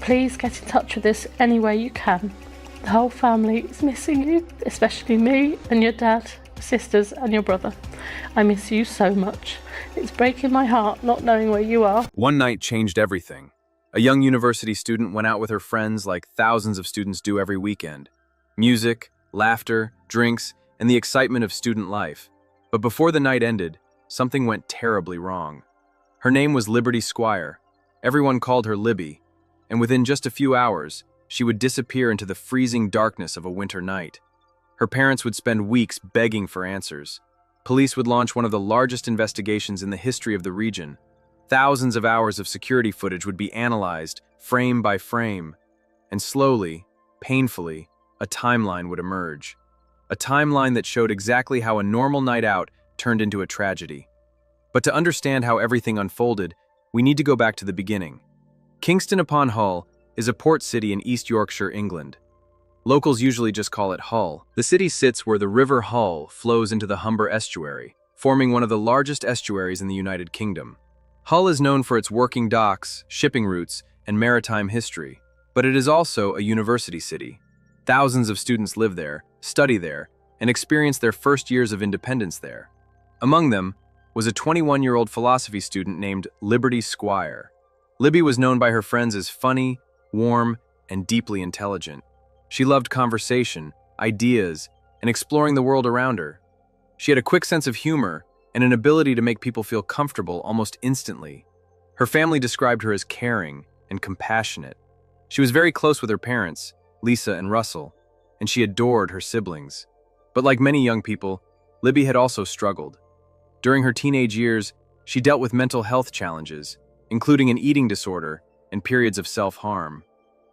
Please get in touch with us any way you can. The whole family is missing you, especially me and your dad, sisters and your brother. I miss you so much. It's breaking my heart not knowing where you are. One night changed everything. A young university student went out with her friends like thousands of students do every weekend. Music, laughter, drinks, and the excitement of student life. But before the night ended, something went terribly wrong. Her name was Liberty Squire. Everyone called her Libby, and within just a few hours, she would disappear into the freezing darkness of a winter night. Her parents would spend weeks begging for answers. Police would launch one of the largest investigations in the history of the region. Thousands of hours of security footage would be analyzed, frame by frame, and slowly, painfully, a timeline would emerge. A timeline that showed exactly how a normal night out turned into a tragedy. But to understand how everything unfolded, we need to go back to the beginning. Kingston upon Hull is a port city in East Yorkshire, England. Locals usually just call it Hull. The city sits where the River Hull flows into the Humber estuary, forming one of the largest estuaries in the United Kingdom. Hull is known for its working docks, shipping routes, and maritime history, but it is also a university city. Thousands of students live there, study there, and experience their first years of independence there. Among them was a 21-year-old philosophy student named Liberty Squire. Libby was known by her friends as funny, warm, and deeply intelligent. She loved conversation, ideas, and exploring the world around her. She had a quick sense of humor and an ability to make people feel comfortable almost instantly. Her family described her as caring and compassionate. She was very close with her parents, Lisa and Russell, and she adored her siblings. But like many young people, Libby had also struggled. During her teenage years, she dealt with mental health challenges, including an eating disorder and periods of self-harm.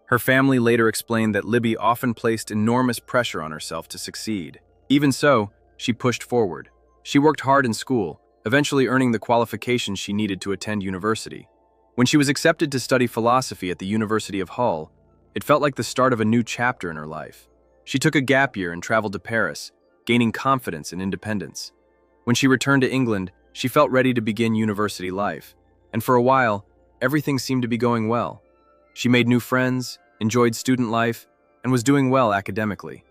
Her family later explained that Libby often placed enormous pressure on herself to succeed. Even so, she pushed forward. She worked hard in school, eventually earning the qualifications she needed to attend university. When she was accepted to study philosophy at the University of Hull, it felt like the start of a new chapter in her life. She took a gap year and traveled to Paris, gaining confidence and independence. When she returned to England, she felt ready to begin university life, and for a while, everything seemed to be going well. She made new friends, enjoyed student life, and was doing well academically.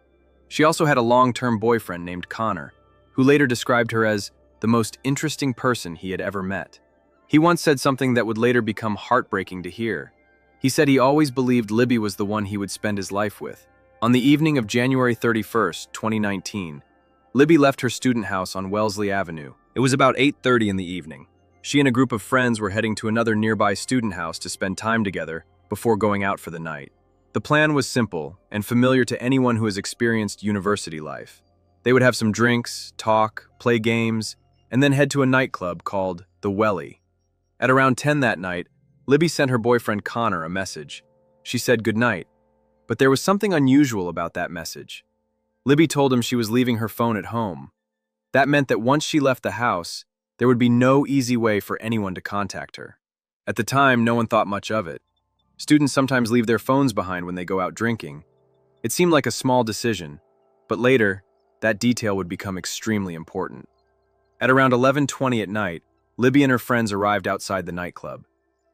She also had a long-term boyfriend named Connor, who later described her as the most interesting person he had ever met. He once said something that would later become heartbreaking to hear. He said he always believed Libby was the one he would spend his life with. On the evening of January 31st, 2019, Libby left her student house on Wellesley Avenue. It was about 8:30 in the evening. She and a group of friends were heading to another nearby student house to spend time together before going out for the night. The plan was simple and familiar to anyone who has experienced university life. They would have some drinks, talk, play games, and then head to a nightclub called The Welly. At around 10 that night, Libby sent her boyfriend Connor a message. She said goodnight, but there was something unusual about that message. Libby told him she was leaving her phone at home. That meant that once she left the house, there would be no easy way for anyone to contact her. At the time, no one thought much of it. Students sometimes leave their phones behind when they go out drinking. It seemed like a small decision, but later, that detail would become extremely important. At around 11:20 at night, Libby and her friends arrived outside the nightclub.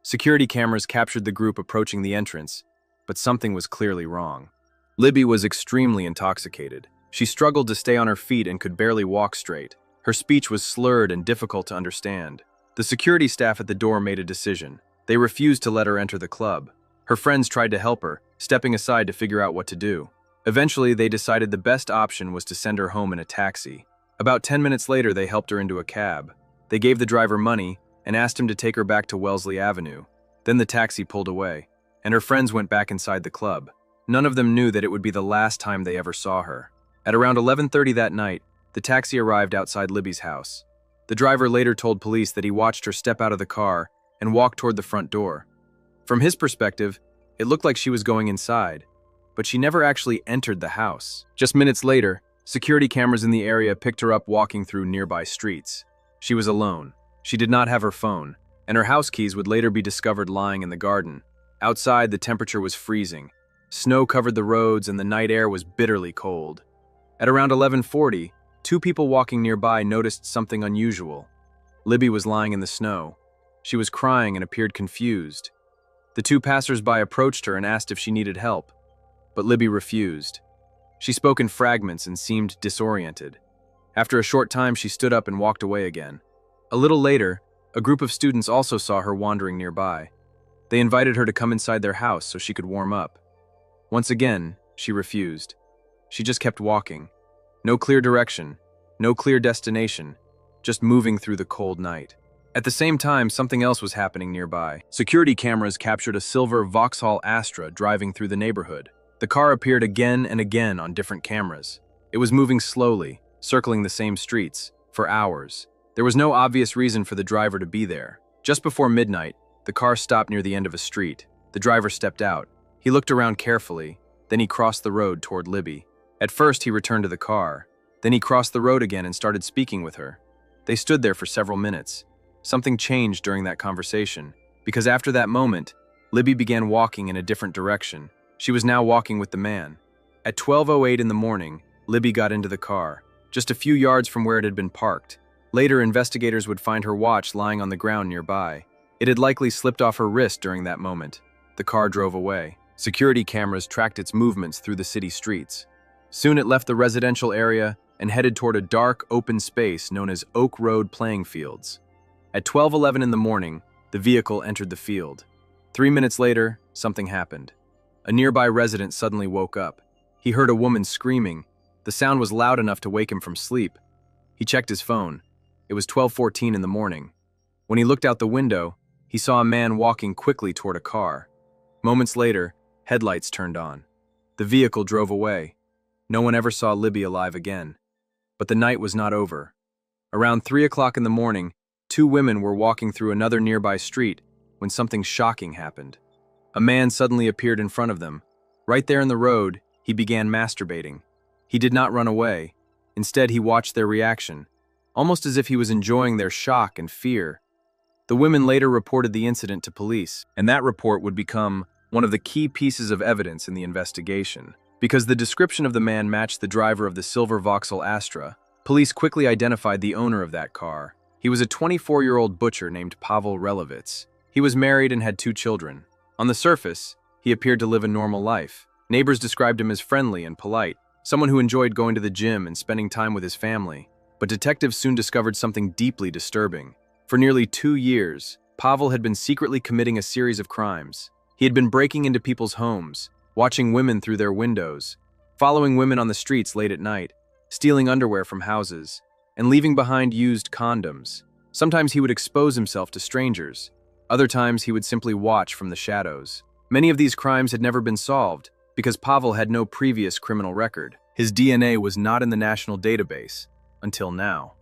Security cameras captured the group approaching the entrance, but something was clearly wrong. Libby was extremely intoxicated. She struggled to stay on her feet and could barely walk straight. Her speech was slurred and difficult to understand. The security staff at the door made a decision. They refused to let her enter the club. Her friends tried to help her, stepping aside to figure out what to do. Eventually, they decided the best option was to send her home in a taxi. About 10 minutes later, they helped her into a cab. They gave the driver money and asked him to take her back to Wellesley Avenue. Then the taxi pulled away, and her friends went back inside the club. None of them knew that it would be the last time they ever saw her. At around 11:30 that night, the taxi arrived outside Libby's house. The driver later told police that he watched her step out of the car and walk toward the front door. From his perspective, it looked like she was going inside, but she never actually entered the house. Just minutes later, security cameras in the area picked her up walking through nearby streets. She was alone. She did not have her phone, and her house keys would later be discovered lying in the garden. Outside, the temperature was freezing. Snow covered the roads and the night air was bitterly cold. At around 11:40, two people walking nearby noticed something unusual. Libby was lying in the snow. She was crying and appeared confused. The two passers-by approached her and asked if she needed help, but Libby refused. She spoke in fragments and seemed disoriented. After a short time, she stood up and walked away again. A little later, a group of students also saw her wandering nearby. They invited her to come inside their house so she could warm up. Once again, she refused. She just kept walking. No clear direction, no clear destination, just moving through the cold night. At the same time, something else was happening nearby. Security cameras captured a silver Vauxhall Astra driving through the neighborhood. The car appeared again and again on different cameras. It was moving slowly, circling the same streets, for hours. There was no obvious reason for the driver to be there. Just before midnight, the car stopped near the end of a street. The driver stepped out. He looked around carefully, then he crossed the road toward Libby. At first, he returned to the car. Then he crossed the road again and started speaking with her. They stood there for several minutes. Something changed during that conversation, because after that moment, Libby began walking in a different direction. She was now walking with the man. At 12:08 in the morning, Libby got into the car, just a few yards from where it had been parked. Later, investigators would find her watch lying on the ground nearby. It had likely slipped off her wrist during that moment. The car drove away. Security cameras tracked its movements through the city streets. Soon it left the residential area and headed toward a dark, open space known as Oak Road Playing Fields. At 12:11 in the morning, the vehicle entered the field. 3 minutes later, something happened. A nearby resident suddenly woke up. He heard a woman screaming. The sound was loud enough to wake him from sleep. He checked his phone. It was 12:14 in the morning. When he looked out the window, he saw a man walking quickly toward a car. Moments later, headlights turned on. The vehicle drove away. No one ever saw Libby alive again. But the night was not over. Around 3 o'clock in the morning, two women were walking through another nearby street when something shocking happened. A man suddenly appeared in front of them. Right there in the road, he began masturbating. He did not run away. Instead, he watched their reaction, almost as if he was enjoying their shock and fear. The women later reported the incident to police, and that report would become one of the key pieces of evidence in the investigation. Because the description of the man matched the driver of the silver Vauxhall Astra, police quickly identified the owner of that car. He was a 24-year-old butcher named Pawel Relowicz. He was married and had 2 children. On the surface, he appeared to live a normal life. Neighbors described him as friendly and polite, someone who enjoyed going to the gym and spending time with his family. But detectives soon discovered something deeply disturbing. For nearly 2 years, Pawel had been secretly committing a series of crimes. He had been breaking into people's homes, watching women through their windows, following women on the streets late at night, stealing underwear from houses, and leaving behind used condoms. Sometimes he would expose himself to strangers. Other times he would simply watch from the shadows. Many of these crimes had never been solved because Pawel had no previous criminal record. His DNA was not in the national database until now.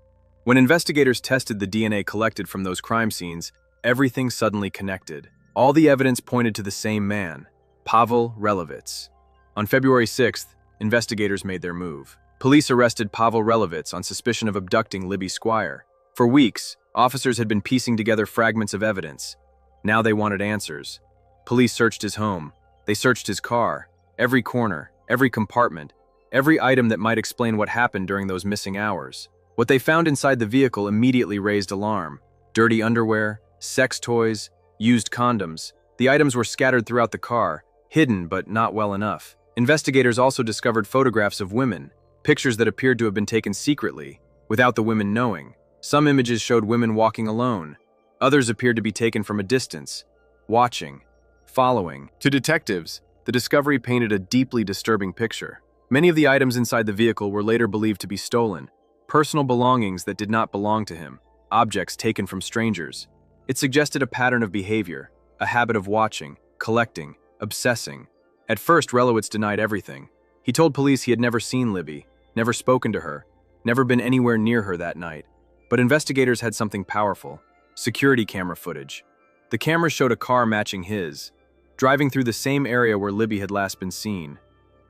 When investigators tested the DNA collected from those crime scenes, everything suddenly connected. All the evidence pointed to the same man, Pawel Relowicz. On February 6th, investigators made their move. Police arrested Pawel Relowicz on suspicion of abducting Libby Squire. For weeks, officers had been piecing together fragments of evidence. Now they wanted answers. Police searched his home. They searched his car, every corner, every compartment, every item that might explain what happened during those missing hours. What they found inside the vehicle immediately raised alarm. Dirty underwear, sex toys, used condoms. The items were scattered throughout the car, hidden but not well enough. Investigators also discovered photographs of women, pictures that appeared to have been taken secretly, without the women knowing. Some images showed women walking alone. Others appeared to be taken from a distance, watching, following. To detectives, the discovery painted a deeply disturbing picture. Many of the items inside the vehicle were later believed to be stolen, personal belongings that did not belong to him, objects taken from strangers. It suggested a pattern of behavior, a habit of watching, collecting, obsessing. At first, Relowicz denied everything. He told police he had never seen Libby, never spoken to her, never been anywhere near her that night. But investigators had something powerful: security camera footage. The cameras showed a car matching his, driving through the same area where Libby had last been seen.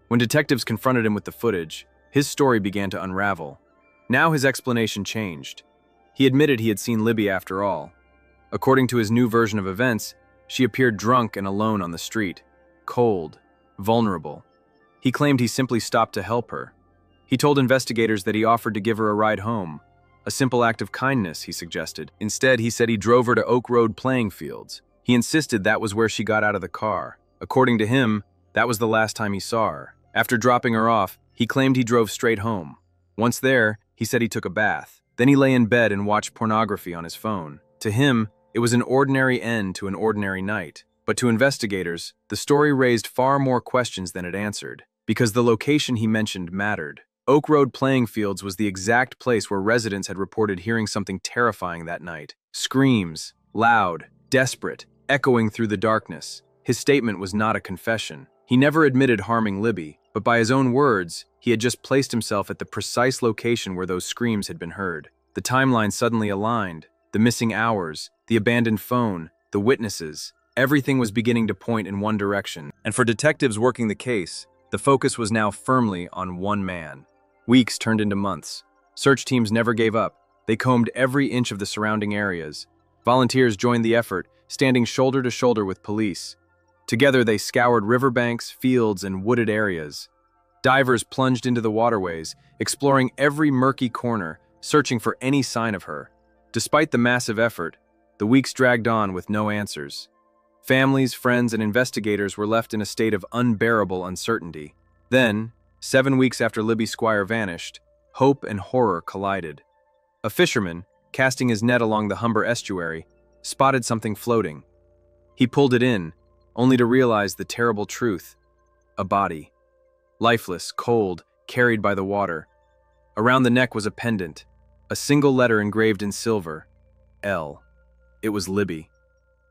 When detectives confronted him with the footage, his story began to unravel. Now his explanation changed. He admitted he had seen Libby after all. According to his new version of events, she appeared drunk and alone on the street, cold, vulnerable. He claimed he simply stopped to help her. He told investigators that he offered to give her a ride home. A simple act of kindness, he suggested. Instead, he said he drove her to Oak Road Playing Fields. He insisted that was where she got out of the car. According to him, that was the last time he saw her. After dropping her off, he claimed he drove straight home. Once there, he said he took a bath. Then he lay in bed and watched pornography on his phone. To him, it was an ordinary end to an ordinary night. But to investigators, the story raised far more questions than it answered, because the location he mentioned mattered. Oak Road Playing Fields was the exact place where residents had reported hearing something terrifying that night. Screams, loud, desperate, echoing through the darkness. His statement was not a confession. He never admitted harming Libby, but by his own words, he had just placed himself at the precise location where those screams had been heard. The timeline suddenly aligned. The missing hours, the abandoned phone, the witnesses. Everything was beginning to point in one direction. And for detectives working the case, the focus was now firmly on one man. Weeks turned into months. Search teams never gave up. They combed every inch of the surrounding areas. Volunteers joined the effort, standing shoulder to shoulder with police. Together, they scoured riverbanks, fields, and wooded areas. Divers plunged into the waterways, exploring every murky corner, searching for any sign of her. Despite the massive effort, the weeks dragged on with no answers. Families, friends, and investigators were left in a state of unbearable uncertainty. Then, 7 weeks after Libby Squire vanished, hope and horror collided. A fisherman, casting his net along the Humber estuary, spotted something floating. He pulled it in, only to realize the terrible truth: a body. Lifeless, cold, carried by the water. Around the neck was a pendant, a single letter engraved in silver: L. It was Libby.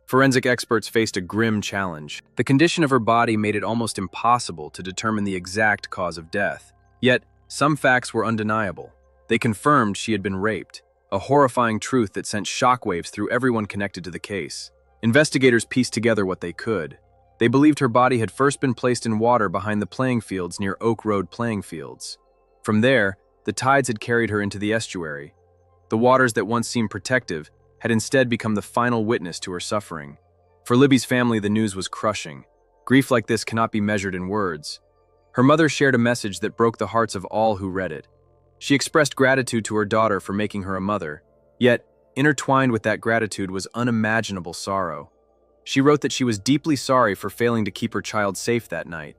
Forensic experts faced a grim challenge. The condition of her body made it almost impossible to determine the exact cause of death. Yet, some facts were undeniable. They confirmed she had been raped, a horrifying truth that sent shockwaves through everyone connected to the case. Investigators pieced together what they could. They believed her body had first been placed in water behind the playing fields near Oak Road Playing Fields. From there, the tides had carried her into the estuary. The waters that once seemed protective had instead become the final witness to her suffering. For Libby's family, the news was crushing. Grief like this cannot be measured in words. Her mother shared a message that broke the hearts of all who read it. She expressed gratitude to her daughter for making her a mother, yet intertwined with that gratitude was unimaginable sorrow. She wrote that she was deeply sorry for failing to keep her child safe that night.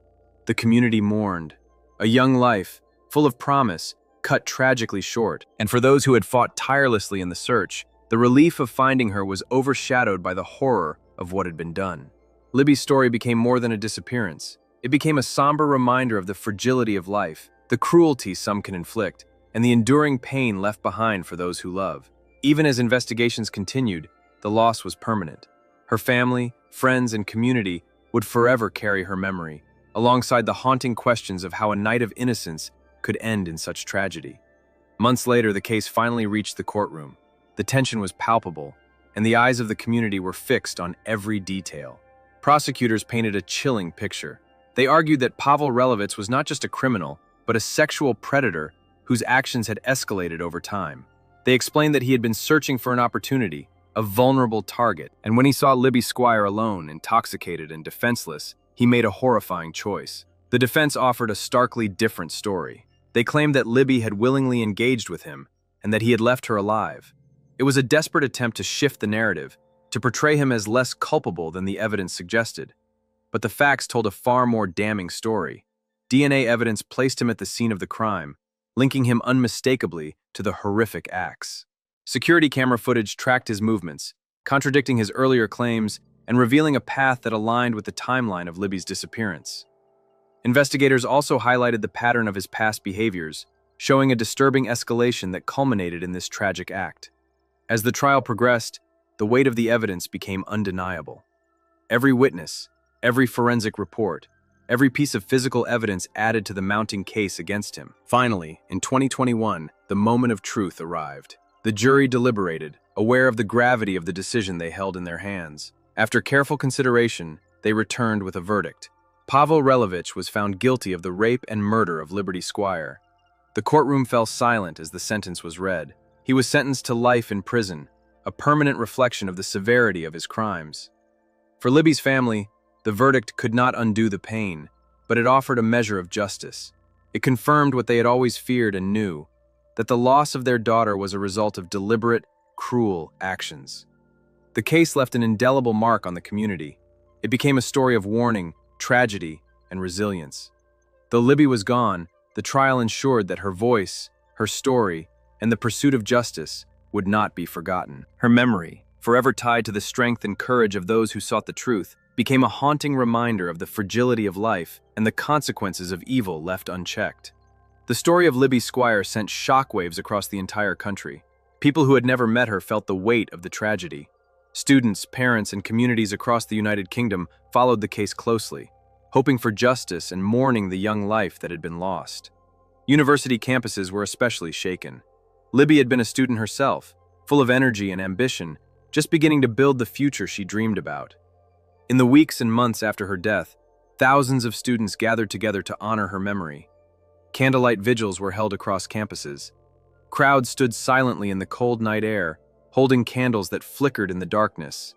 The community mourned. A young life, full of promise, cut tragically short. And for those who had fought tirelessly in the search, the relief of finding her was overshadowed by the horror of what had been done. Libby's story became more than a disappearance. It became a somber reminder of the fragility of life, the cruelty some can inflict, and the enduring pain left behind for those who love. Even as investigations continued, the loss was permanent. Her family, friends, and community would forever carry her memory, alongside the haunting questions of how a night of innocence could end in such tragedy. Months later, the case finally reached the courtroom. The tension was palpable, and the eyes of the community were fixed on every detail. Prosecutors painted a chilling picture. They argued that Pawel Relowicz was not just a criminal, but a sexual predator whose actions had escalated over time. They explained that he had been searching for an opportunity, a vulnerable target, and when he saw Libby Squire alone, intoxicated and defenseless, he made a horrifying choice. The defense offered a starkly different story. They claimed that Libby had willingly engaged with him, and that he had left her alive. It was a desperate attempt to shift the narrative, to portray him as less culpable than the evidence suggested. But the facts told a far more damning story. DNA evidence placed him at the scene of the crime, linking him unmistakably to the horrific acts. Security camera footage tracked his movements, contradicting his earlier claims and revealing a path that aligned with the timeline of Libby's disappearance. Investigators also highlighted the pattern of his past behaviors, showing a disturbing escalation that culminated in this tragic act. As the trial progressed, the weight of the evidence became undeniable. Every witness, every forensic report, every piece of physical evidence added to the mounting case against him. Finally, in 2021, the moment of truth arrived. The jury deliberated, aware of the gravity of the decision they held in their hands. After careful consideration, they returned with a verdict. Pawel Relowicz was found guilty of the rape and murder of Liberty Squire. The courtroom fell silent as the sentence was read. He was sentenced to life in prison, a permanent reflection of the severity of his crimes. For Libby's family, the verdict could not undo the pain, but it offered a measure of justice. It confirmed what they had always feared and knew, that the loss of their daughter was a result of deliberate, cruel actions. The case left an indelible mark on the community. It became a story of warning, tragedy, and resilience. Though Libby was gone, the trial ensured that her voice, her story, and the pursuit of justice would not be forgotten. Her memory, forever tied to the strength and courage of those who sought the truth, became a haunting reminder of the fragility of life and the consequences of evil left unchecked. The story of Libby Squire sent shockwaves across the entire country. People who had never met her felt the weight of the tragedy. Students, parents, and communities across the United Kingdom followed the case closely, hoping for justice and mourning the young life that had been lost. University campuses were especially shaken. Libby had been a student herself, full of energy and ambition, just beginning to build the future she dreamed about. In the weeks and months after her death, thousands of students gathered together to honor her memory. Candlelight vigils were held across campuses. Crowds stood silently in the cold night air, holding candles that flickered in the darkness.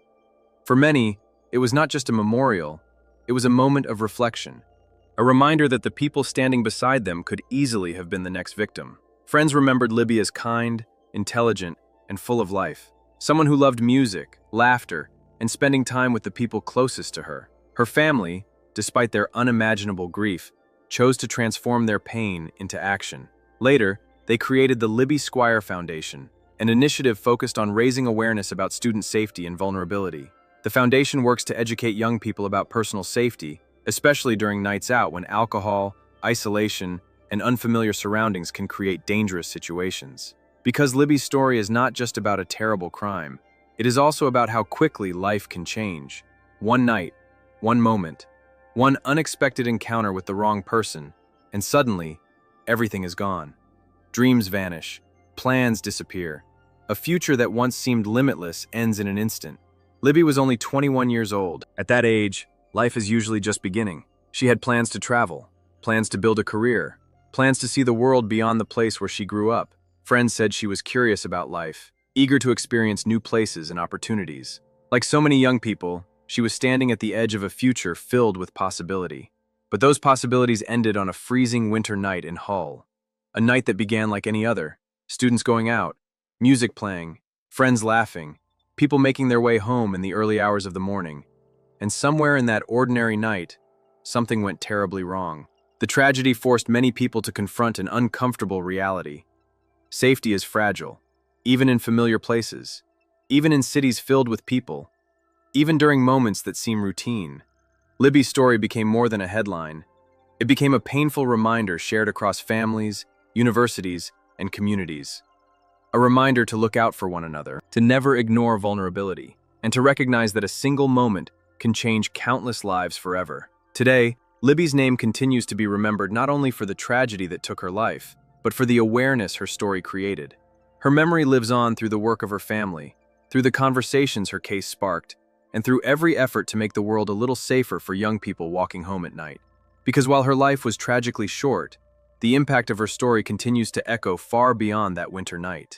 For many, it was not just a memorial, it was a moment of reflection, a reminder that the people standing beside them could easily have been the next victim. Friends remembered Libby as kind, intelligent, and full of life, someone who loved music, laughter, and spending time with the people closest to her. Her family, despite their unimaginable grief, chose to transform their pain into action. Later, they created the Libby Squire Foundation, an initiative focused on raising awareness about student safety and vulnerability. The foundation works to educate young people about personal safety, especially during nights out when alcohol, isolation, and unfamiliar surroundings can create dangerous situations. Because Libby's story is not just about a terrible crime, it is also about how quickly life can change. One night, one moment, one unexpected encounter with the wrong person, and suddenly, everything is gone. Dreams vanish, plans disappear. A future that once seemed limitless ends in an instant. Libby was only 21 years old. At that age, life is usually just beginning. She had plans to travel, plans to build a career, plans to see the world beyond the place where she grew up. Friends said she was curious about life, eager to experience new places and opportunities. Like so many young people, she was standing at the edge of a future filled with possibility. But those possibilities ended on a freezing winter night in Hull. A night that began like any other. Students going out, music playing, friends laughing, people making their way home in the early hours of the morning. And somewhere in that ordinary night, something went terribly wrong. The tragedy forced many people to confront an uncomfortable reality. Safety is fragile, even in familiar places, even in cities filled with people, even during moments that seem routine. Libby's story became more than a headline. It became a painful reminder shared across families, universities, and communities. A reminder to look out for one another, to never ignore vulnerability, and to recognize that a single moment can change countless lives forever. Today, Libby's name continues to be remembered not only for the tragedy that took her life, but for the awareness her story created. Her memory lives on through the work of her family, through the conversations her case sparked, and through every effort to make the world a little safer for young people walking home at night. Because while her life was tragically short, the impact of her story continues to echo far beyond that winter night.